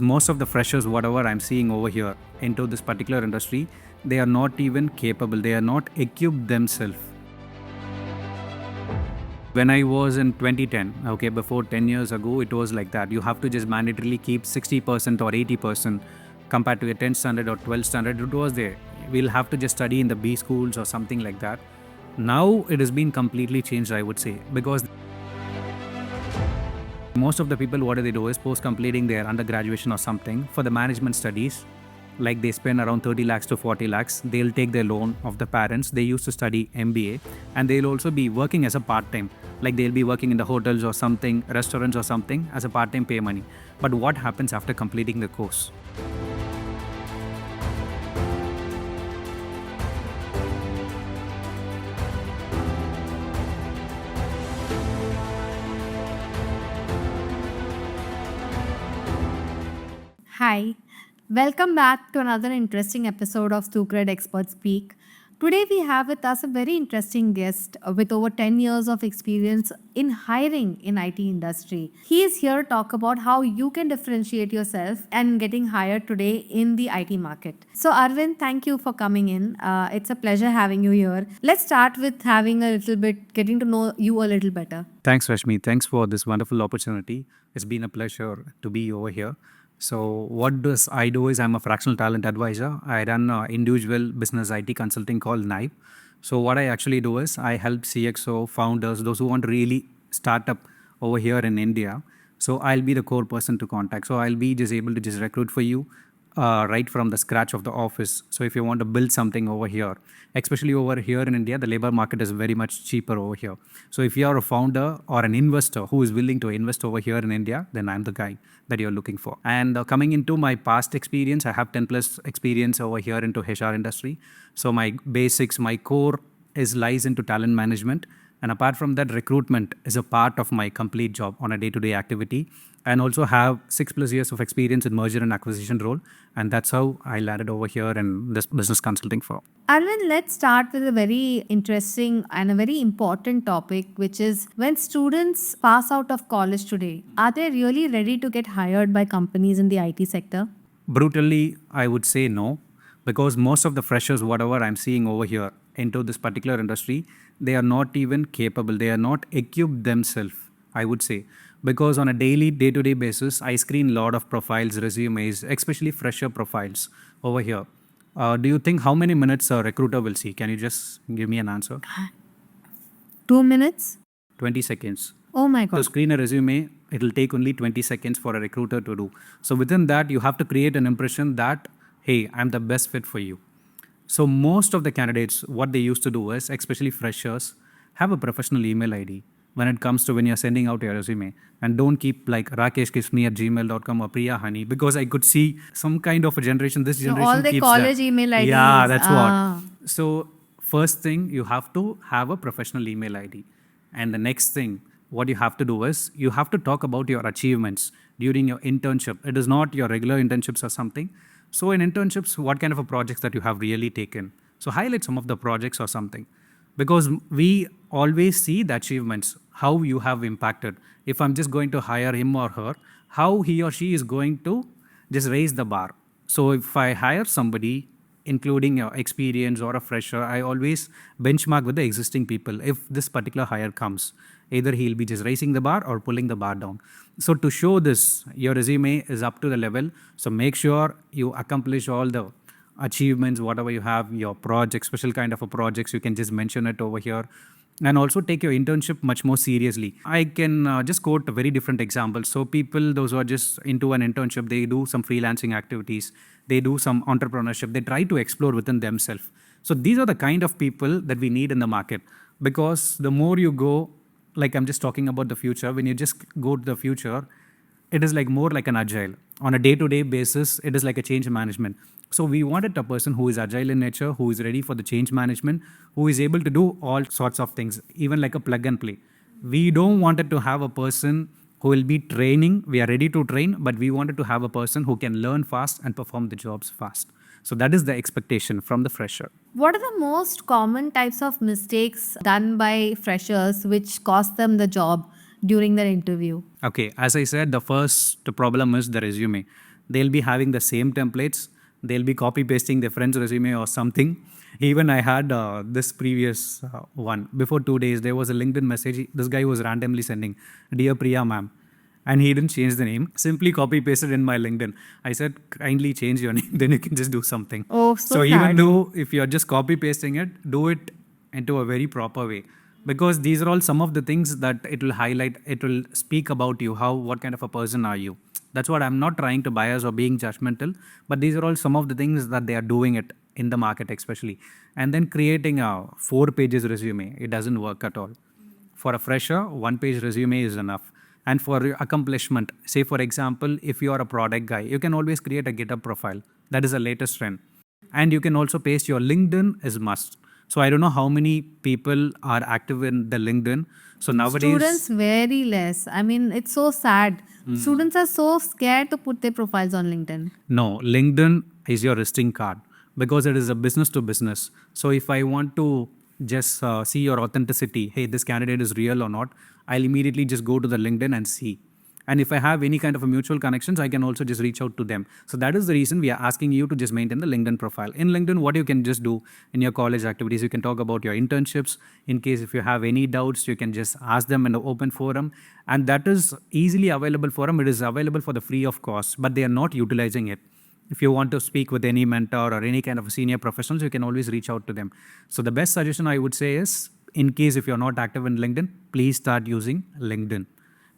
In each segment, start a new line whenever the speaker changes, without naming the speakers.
Most of the freshers, whatever I'm seeing over here into this particular industry, they are not even capable. They are not equipped themselves. When I was in 2010, okay, before 10 years ago, it was like that. You have to just mandatorily keep 60% or 80% compared to a 10th standard or 12th standard. It was there. We'll have to just study in the B schools or something like that. Now it has been completely changed, I would say, because most of the people, what do they do is post completing their undergraduation or something for the management studies, like they spend around 30 lakhs to 40 lakhs. They'll take their loan of the parents. They used to study MBA, and they'll also be working as a part-time, like they'll be working in the hotels or something, restaurants or something as a part-time pay money. But what happens after completing the course?
Hi, welcome back to another interesting episode of StuCred Experts Speak. Today we have with us a very interesting guest with over 10 years of experience in hiring in IT industry. He is here to talk about how you can differentiate yourself and getting hired today in the IT market. So Arvind, thank you for coming in. It's a pleasure having you here. Let's start with getting to know you a little better.
Thanks, Rashmi. Thanks for this wonderful opportunity. It's been a pleasure to be over here. So, what does I do is I'm a fractional talent advisor. I run an individual business IT consulting called NIBE. So, what I actually do is I help CXO founders, those who want to really start up over here in India. So, I'll be the core person to contact. So, I'll be just able to just recruit for you right from the scratch of the office. So if you want to build something over here, especially over here in India, the labor market is very much cheaper over here. So if you are a founder or an investor who is willing to invest over here in India, then I'm the guy that you're looking for. And coming into my past experience, I have 10 plus experience over here into HR industry. So my basics, my core is lies into talent management. And apart from that, recruitment is a part of my complete job on a day-to-day activity, and also have 6+ years of experience in merger and acquisition role. And that's how I landed over here in this business consulting firm.
Arvind, let's start with a very interesting and a very important topic, which is when students pass out of college today, are they really ready to get hired by companies in the IT sector?
Brutally, I would say no, because most of the freshers, whatever I'm seeing over here into this particular industry, they are not even capable. They are not equipped themselves, I would say. Because on a daily, day-to-day basis, I screen a lot of profiles, resumes, especially fresher profiles over here. Do you think how many minutes a recruiter will see? Can you just give me an answer?
2 minutes?
20 seconds.
Oh my
To
God.
screen a resume, it will take only 20 seconds for a recruiter to do. So within that, you have to create an impression that, hey, I'm the best fit for you. So most of the candidates, what they used to do is, especially freshers, have a professional email ID when it comes to when you're sending out your resume. And don't keep like rakeshkismi@gmail.com or Priya Honey, because I could see some kind of a generation, this
So
generation
all the
keeps
college
that.
email IDs.
Yeah, that's what. So first thing, you have to have a professional email ID. And the next thing, what you have to do is you have to talk about your achievements during your internship. It is not your regular internships or something. So in internships, what kind of a projects that you have really taken? So highlight some of the projects or something, because we always see the achievements, how you have impacted. If I'm just going to hire him or her, how he or she is going to just raise the bar. So if I hire somebody, including your experience or a fresher, I always benchmark with the existing people. If this particular hire comes, either he'll be just raising the bar or pulling the bar down. So to show this, your resume is up to the level. So make sure you accomplish all the achievements, whatever you have, your project, special kind of a projects, you can just mention it over here. And also take your internship much more seriously. I can just quote a very different examples. So people, those who are just into an internship, they do some freelancing activities, they do some entrepreneurship, they try to explore within themselves. So these are the kind of people that we need in the market, because the more you go, like I'm just talking about the future, when you just go to the future, it is like more like an agile. On a day-to-day basis, it is like a change management. So we wanted a person who is agile in nature, who is ready for the change management, who is able to do all sorts of things, even like a plug and play. We don't wanted to have a person who will be training. We are ready to train, but we wanted to have a person who can learn fast and perform the jobs fast. So that is the expectation from the fresher.
What are the most common types of mistakes done by freshers which cost them the job during their interview?
Okay, as I said, the first problem is the resume. They'll be having the same templates. They'll be copy pasting their friend's resume or something. Even I had this previous one. Before 2 days, there was a LinkedIn message. This guy was randomly sending, "Dear Priya ma'am," and he didn't change the name. Simply copy pasted in my LinkedIn. I said, "Kindly change your name, then you can just do something."
Oh, so
Even
sad.
though if you're just copy pasting it, do it into a very proper way, because these are all some of the things that it will highlight. It will speak about you. What kind of a person are you? That's what I'm not trying to bias or being judgmental, but these are all some of the things that they are doing it in the market, especially. And then creating a 4 pages resume, it doesn't work at all. For a fresher, 1 page resume is enough. And for your accomplishment, say for example, if you are a product guy, you can always create a GitHub profile. That is the latest trend. And you can also paste your LinkedIn is must. So I don't know how many people are active in the LinkedIn. So nowadays,
Students very less. I mean, it's so sad. Students are so scared to put their profiles on LinkedIn.
no, LinkedIn is your visiting card because it is a business to business. So if I want to just see your authenticity, hey, this candidate is real or not, I'll immediately just go to the LinkedIn and see. And if I have any kind of a mutual connections, I can also just reach out to them. So that is the reason we are asking you to just maintain the LinkedIn profile. In LinkedIn, what you can just do in your college activities, you can talk about your internships. In case if you have any doubts, you can just ask them in the open forum. And that is easily available for them. It is available for the free of cost, but they are not utilizing it. If you want to speak with any mentor or any kind of senior professionals, you can always reach out to them. So the best suggestion I would say is, in case if you're not active in LinkedIn, please start using LinkedIn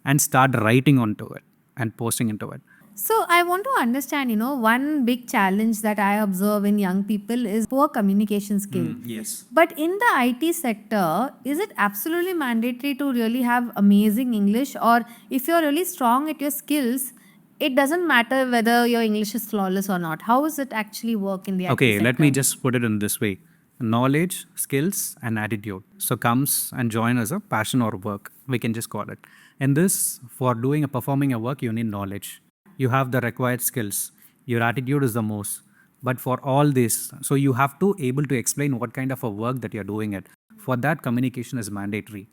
and start writing onto it and posting into it.
So I want to understand, one big challenge that I observe in young people is poor communication skill.
Yes.
But in the IT sector, is it absolutely mandatory to really have amazing English? Or if you're really strong at your skills, it doesn't matter whether your English is flawless or not? How does it actually work in the IT
Okay,
sector?
let me just put it in this way. Knowledge, skills, and attitude. So comes and join as a passion or work. We can just call it. In this, for doing a performing a work, you need knowledge. You have the required skills. Your attitude is the most. But for all this, so you have to able to explain what kind of a work that you're doing it. For that, communication is mandatory.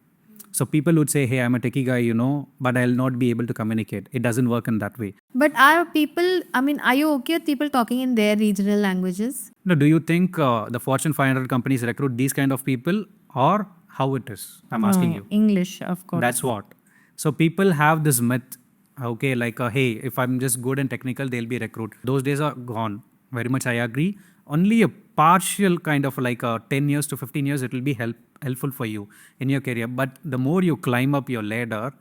So people would say, "Hey, I'm a techie guy, but I'll not be able to communicate." It doesn't work in that way.
But are you okay with people talking in their regional languages?
No, do you think the Fortune 500 companies recruit these kind of people, or how it is? I'm asking you.
English, of course.
That's what. So people have this myth, okay, like, hey, if I'm just good and technical, they'll be recruit. Those days are gone. Very much I agree. Only a partial kind of like 10 years to 15 years, it will be helpful for you in your career. But the more you climb up your ladder,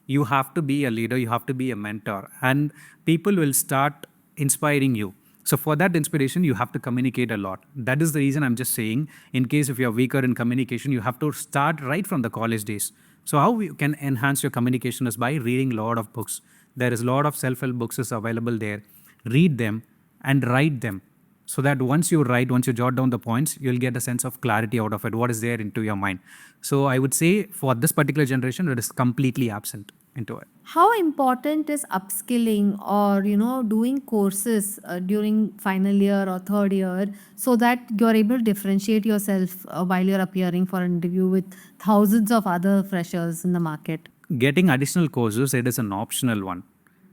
you have to be a leader, you have to be a mentor, and people will start inspiring you. So for that inspiration, you have to communicate a lot. That is the reason I'm just saying, in case if you're weaker in communication, you have to start right from the college days. So how you can enhance your communication is by reading a lot of books. There is a lot of self-help books is available there. Read them and write them. So that once you jot down the points, you'll get a sense of clarity out of it, what is there into your mind. So I would say for this particular generation, it is completely absent into it.
How important is upskilling or doing courses during final year or third year so that you're able to differentiate yourself while you're appearing for an interview with thousands of other freshers in the market?
Getting additional courses, it is an optional one.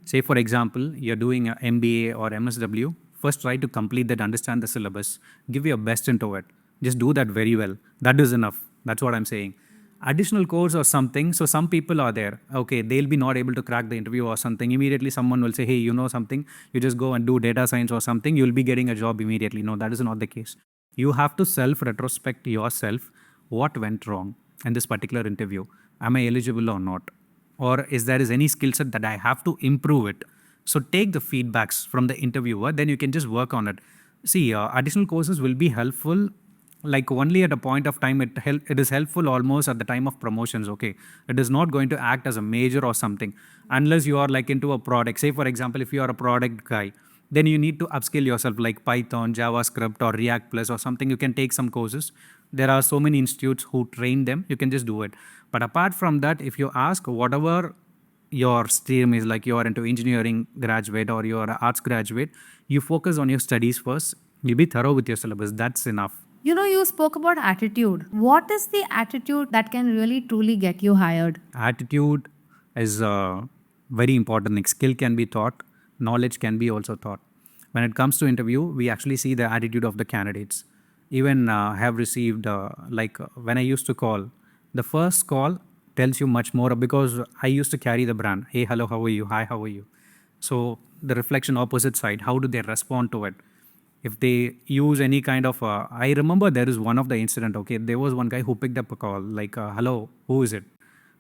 Say for example, you're doing an MBA or MSW, first try to complete that, understand the syllabus, give your best into it. Just do that very well. That is enough. That's what I'm saying. Additional course or something, so some people are there, okay, they'll be not able to crack the interview or something. Immediately someone will say, hey, you know something, you just go and do data science or something, you'll be getting a job immediately. No, that is not the case. You have to self retrospect yourself, what went wrong in this particular interview. Am I eligible or not? Or is there any skill set that I have to improve it? So take the feedbacks from the interviewer, then you can just work on it. See, additional courses will be helpful like only at a point of time. It is helpful almost at the time of promotions, okay? It is not going to act as a major or something unless you are like into a product. Say for example, if you are a product guy, then you need to upskill yourself like Python, JavaScript or React Plus or something. You can take some courses. There are so many institutes who train them. You can just do it. But apart from that, if you ask whatever your stream is, like you are into engineering graduate or you are an arts graduate, you focus on your studies first. You be thorough with your syllabus. That's enough.
You spoke about attitude. What is the attitude that can really truly get you hired?
Attitude is very important. Like skill can be taught, knowledge can be also taught. When it comes to interview, we actually see the attitude of the candidates. Even have received when I used to call, the first call tells you much more because I used to carry the brand. Hey, hello, how are you? Hi, how are you? So the reflection opposite side, how do they respond to it? If they use any kind of, I remember there is one of the incident. Okay, there was one guy who picked up a call like, hello, who is it?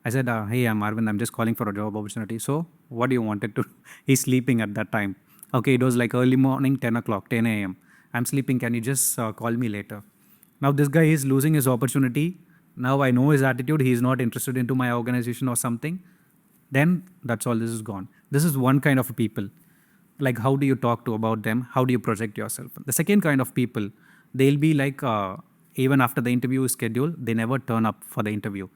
I said, hey, I'm Arvind. I'm just calling for a job opportunity. So what do you wanted to? He's sleeping at that time. Okay, it was like early morning, 10 o'clock, 10 a.m. I'm sleeping. Can you just call me later? Now this guy is losing his opportunity. Now I know his attitude. He's not interested into my organization or something. Then that's all. This is gone. This is one kind of people. Like how do you talk to about them? How do you project yourself? The second kind of people, they'll be like even after the interview is scheduled, they never turn up for the interview.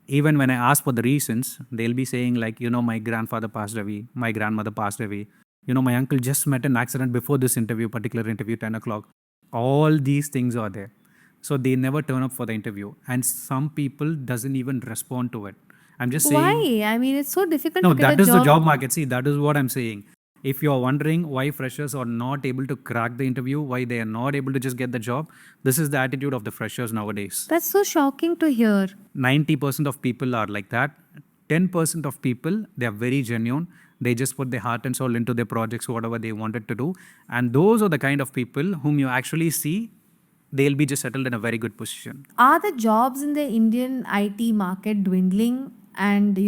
Even when I ask for the reasons, they'll be saying like, my grandfather passed away, my grandmother passed away, my uncle just met an accident before this interview, particular interview, 10 o'clock. All these things are there. So they never turn up for the interview. And some people doesn't even respond to it. I'm just saying.
Why? I mean, it's so difficult
No,
to get
that
a
is the
job.
job market. See, that is what I'm saying. If you're wondering why freshers are not able to crack the interview, why they are not able to just get the job, this is the attitude of the freshers nowadays.
That's so shocking to hear.
90% of people are like that. 10% of people, they are very genuine. They just put their heart and soul into their projects, whatever they wanted to do. And those are the kind of people whom you actually see, they'll be just settled in a very good position.
Are the jobs in the Indian IT market dwindling? And,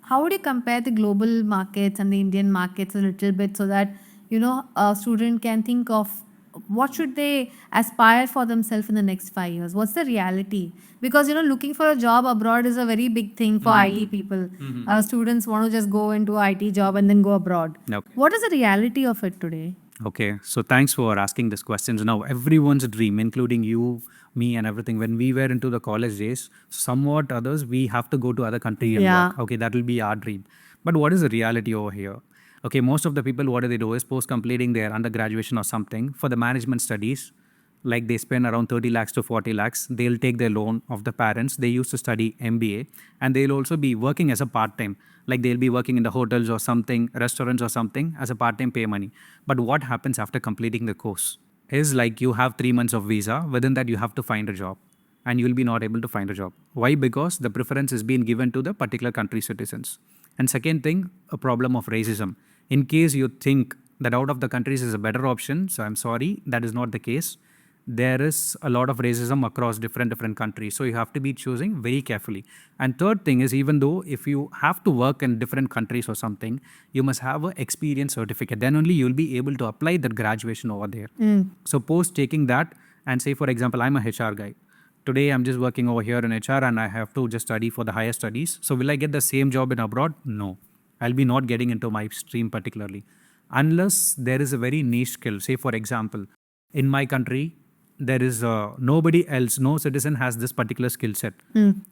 how would you compare the global markets and the Indian markets a little bit so that, a student can think of what should they aspire for themselves in the next 5 years? What's the reality? Because, looking for a job abroad is a very big thing for IT people. Students want to just go into an IT job and then go abroad.
Okay.
What is the reality of it today?
Okay, so thanks for asking these questions. Now, everyone's dream, including you, me, and everything, when we were into the college days, somewhat others, we have to go to other country and
Yeah.
work. Okay, that will be our dream. But what is the reality over here? Okay, most of the people, what do they do is post completing their undergraduation or something for the management studies, like they spend around 30 lakhs to 40 lakhs. They'll take their loan of the parents. They used to study MBA and they'll also be working as a part time. Like they'll be working in the hotels or something, restaurants or something as a part time pay money. But what happens after completing the course is like you have 3 months of visa. Within that, you have to find a job and you'll be not able to find a job. Why? Because the preference is being given to the particular country citizens. And second thing, a problem of racism. In case you think that out of the countries is a better option, so I'm sorry, that is not the case. There is a lot of racism across different countries, so you have to be choosing very carefully. And third thing is, even though if you have to work in different countries or something, you must have an experience certificate. Then only you'll be able to apply that graduation over there. So post taking that, and say for example, I'm a HR guy. Today I'm just working over here in HR and I have to just study for the higher studies. So will I get the same job in abroad? No. I'll be not getting into my stream particularly. Unless there is a very niche skill. Say for example, in my country, there is nobody else, no citizen has this particular skill set.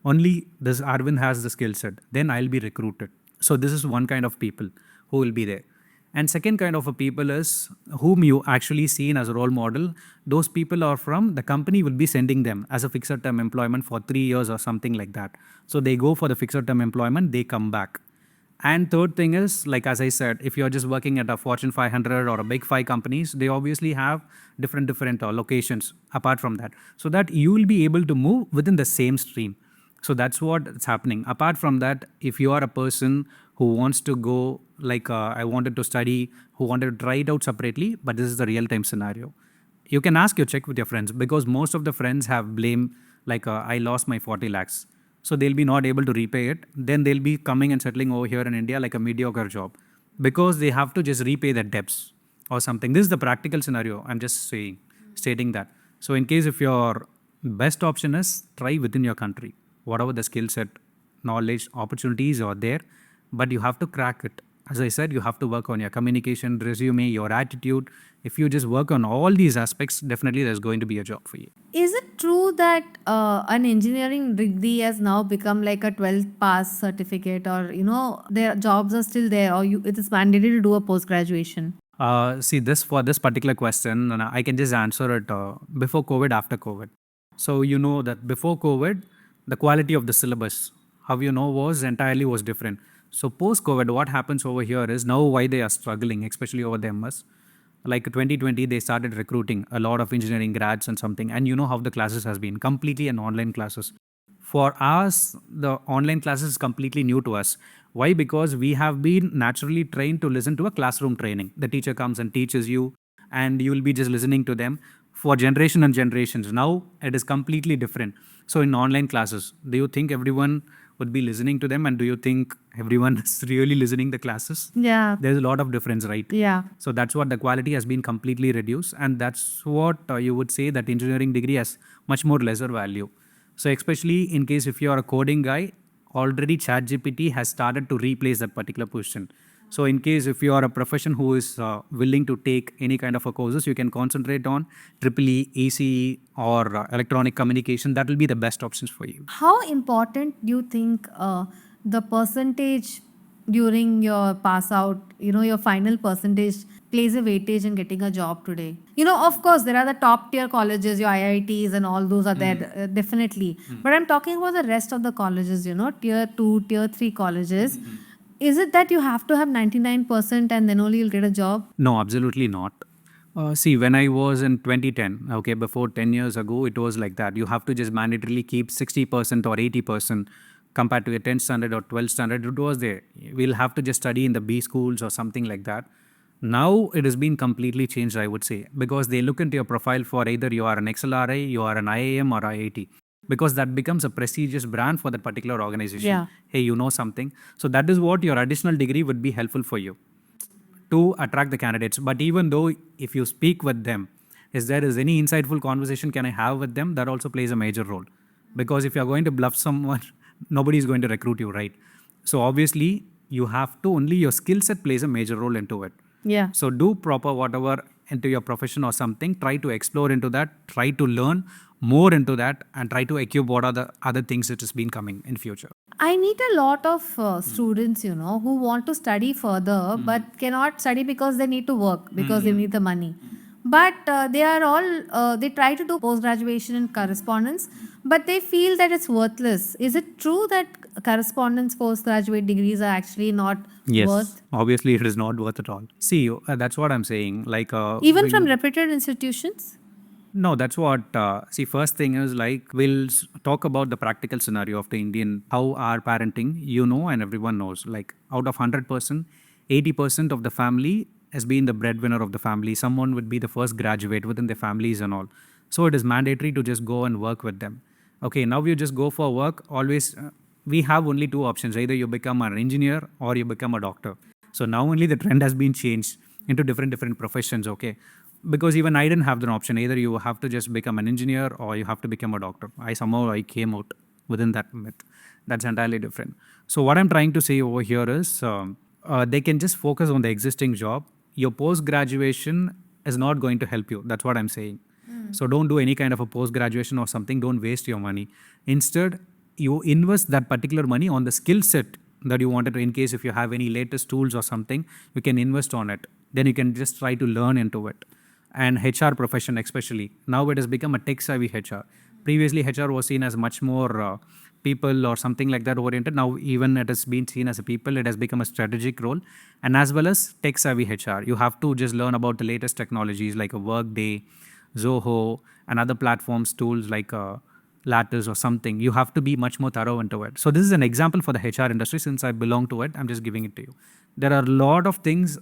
Only this Arvind has the skill set. Then I'll be recruited. So this is one kind of people who will be there. And second kind of a people is whom you actually seen as a role model. Those people are from the company will be sending them as a fixed term employment for 3 years or something like that. So they go for the fixed term employment, they come back. And third thing is, like as I said, if you're just working at a Fortune 500 or a big 5 companies, they obviously have different locations apart from that. So that you will be able to move within the same stream. So that's what's happening. Apart from that, if you are a person who wants to go, like I wanted to study, who wanted to try it out separately, but this is the real time scenario. You can ask your check with your friends because most of the friends have blame like I lost my 40 lakhs. So they'll be not able to repay it. Then they'll be coming and settling over here in India like a mediocre job because they have to just repay their debts or something. This is the practical scenario. I'm just saying, stating that. So in case if your best option is try within your country, whatever the skill set, knowledge, opportunities are there, but you have to crack it. As I said, you have to work on your communication, resume, your attitude. If you just work on all these aspects, definitely there's going to be a job for you.
Is it true that an engineering degree has now become like a 12th pass certificate, or their jobs are still there, or it is mandated to do a post graduation?
See, for this particular question, and I can just answer it before COVID, after COVID. So you know that before COVID, the quality of the syllabus, how was entirely was different. So post-COVID, what happens over here is now why they are struggling, especially over the MS. Like 2020, they started recruiting a lot of engineering grads and something. And you know how the classes has been completely an online classes. For us, the online classes is completely new to us. Why? Because we have been naturally trained to listen to a classroom training. The teacher comes and teaches you, and you will be just listening to them for generation and generations. Now it is completely different. So in online classes, do you think everyone would be listening to them, and do you think everyone is really listening the classes?
Yeah.
There's a lot of difference, right?
Yeah.
So that's what the quality has been completely reduced, and that's what you would say that engineering degree has much more lesser value. So especially in case if you are a coding guy, already ChatGPT has started to replace that particular position. So in case if you are a profession who is willing to take any kind of a courses, you can concentrate on EEE, ECE or electronic communication. That will be the best options for you.
How important do you think the percentage during your pass out, your final percentage plays a weightage in getting a job today? Of course, there are the top tier colleges, your IITs and all those are there, definitely. But I'm talking about the rest of the colleges, tier 2, tier 3 colleges. Is it that you have to have 99% and then only you'll get a job?
No, absolutely not. See, when I was in 2010, okay, before 10 years ago, it was like that. You have to just mandatorily keep 60% or 80% compared to a 10th standard or 12th standard. It was there. We'll have to just study in the B schools or something like that. Now it has been completely changed, I would say, because they look into your profile for either you are an XLRI, you are an IAM or IIT, because that becomes a prestigious brand for that particular organization.
Yeah.
Hey, you know something. So that is what your additional degree would be helpful for you to attract the candidates. But even though if you speak with them, is there is any insightful conversation can I have with them, that also plays a major role. Because if you're going to bluff someone, nobody is going to recruit you, right? So obviously you have to only your skill set plays a major role into it.
Yeah.
So do proper whatever into your profession or something, try to explore into that, try to learn more into that, and try to equip what are the other things that has been coming in future.
I meet a lot of students, who want to study further but cannot study because they need to work, because they need the money. But they are all, they try to do post graduation in correspondence, but they feel that it's worthless. Is it true that correspondence postgraduate degrees are actually not worth?
Obviously it is not worth at all. See, that's what I'm saying. Like
Even from reputed institutions?
no, that's what. See, first thing is like we'll talk about the practical scenario of the Indian, how our parenting, and everyone knows. Like out of 100%, 80% of the family has been the breadwinner of the family. Someone would be the first graduate within their families and all. So it is mandatory to just go and work with them. Okay, now you just go for work. Always, we have only two options: either you become an engineer or you become a doctor. So now only the trend has been changed into different professions. Okay, because even I didn't have the option. Either you have to just become an engineer or you have to become a doctor. I came out within that myth. That's entirely different. So what I'm trying to say over here is they can just focus on the existing job. Your post graduation is not going to help you. That's what I'm saying. So don't do any kind of a post graduation or something. Don't waste your money. Instead, you invest that particular money on the skill set that you wanted to. In case if you have any latest tools or something, you can invest on it. Then you can just try to learn into it. And HR profession especially, now it has become a tech savvy HR. Previously HR was seen as much more people or something like that oriented. Now even it has been seen as a people, it has become a strategic role, and as well as tech savvy HR. You have to just learn about the latest technologies like a Workday, Zoho, and other platforms, tools like Lattice or something. You have to be much more thorough into it. So this is an example for the HR industry. Since I belong to it, I'm just giving it to you. There are a lot of things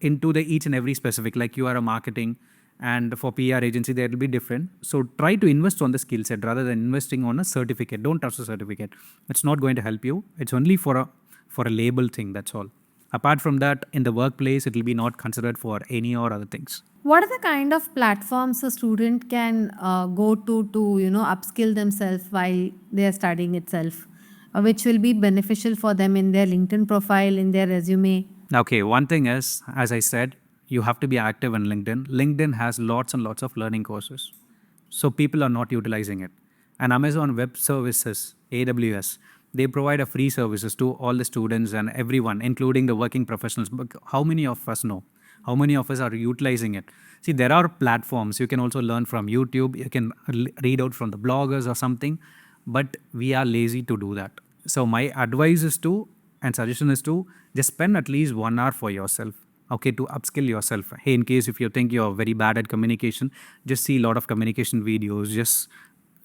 into the each and every specific, like you are a marketing, and for PR agency there will be different. So try to invest on the skill set rather than investing on a certificate. Don't trust a certificate. It's not going to help you. It's only for a label thing. That's all. Apart from that, in the workplace, it will be not considered for any or other things.
What are the kind of platforms a student can go to upskill themselves while they are studying itself, which will be beneficial for them in their LinkedIn profile, in their resume?
Okay, one thing is, as I said, you have to be active in LinkedIn. LinkedIn has lots and lots of learning courses. So people are not utilizing it. And Amazon Web Services, AWS, they provide a free services to all the students and everyone, including the working professionals. But how many of us know? How many of us are utilizing it? See, there are platforms. You can also learn from YouTube. You can read out from the bloggers or something. But we are lazy to do that. So my advice is to and suggestion is to just spend at least 1 hour for yourself, okay, to upskill yourself. Hey, in case if you think you're very bad at communication, just see a lot of communication videos, just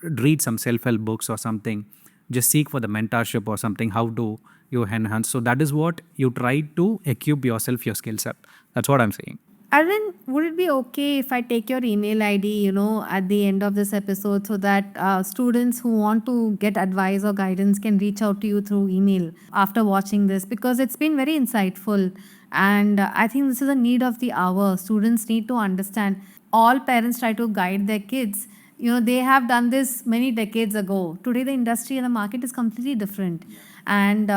read some self-help books or something, just seek for the mentorship or something, how to you enhance. So that is what you try to equip yourself, your skill set. That's what I'm saying.
Arvind, would it be okay if I take your email ID, at the end of this episode so that students who want to get advice or guidance can reach out to you through email after watching this? Because it's been very insightful. And I think this is a need of the hour. Students need to understand. All parents try to guide their kids. They have done this many decades ago. Today, the industry and the market is completely different. And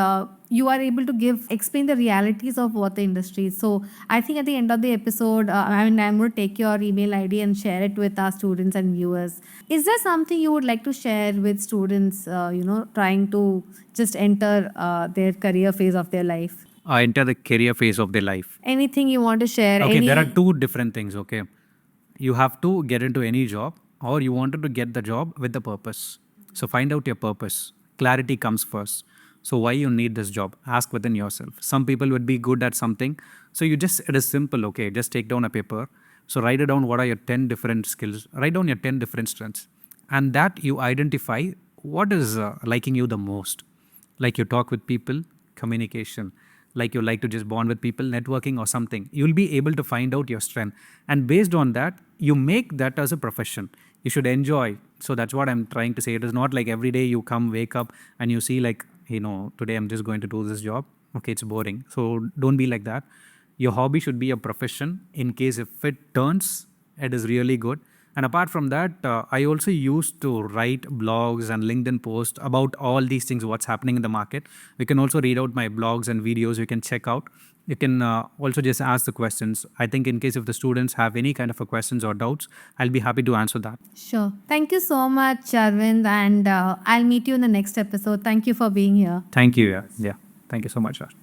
you are able to explain the realities of what the industry is. So I think at the end of the episode, I'm going to take your email ID and share it with our students and viewers. Is there something you would like to share with students, trying to just enter their career phase of their life?
Enter the career phase of their life.
Anything you want to share?
Okay, there are two different things, okay? You have to get into any job, or you wanted to get the job with the purpose. So find out your purpose. Clarity comes first. So why you need this job? Ask within yourself. Some people would be good at something. So it is simple, okay? Just take down a paper. So write it down, what are your 10 different skills? Write down your 10 different strengths. And that you identify what is liking you the most. Like you talk with people, communication. Like you like to just bond with people, networking or something. You'll be able to find out your strength. And based on that, you make that as a profession. You should enjoy. So that's what I'm trying to say. It is not like every day you come, wake up and you see like, today I'm just going to do this job. Okay, it's boring. So don't be like that. Your hobby should be a profession. In case if it turns, it is really good. And apart from that, I also used to write blogs and LinkedIn posts about all these things, what's happening in the market. You can also read out my blogs and videos you can check out. You can also just ask the questions. I think in case if the students have any kind of a questions or doubts, I'll be happy to answer that.
Sure. Thank you so much, Arvind. And I'll meet you in the next episode. Thank you for being here.
Thank you. Yeah. Thank you so much, Ash.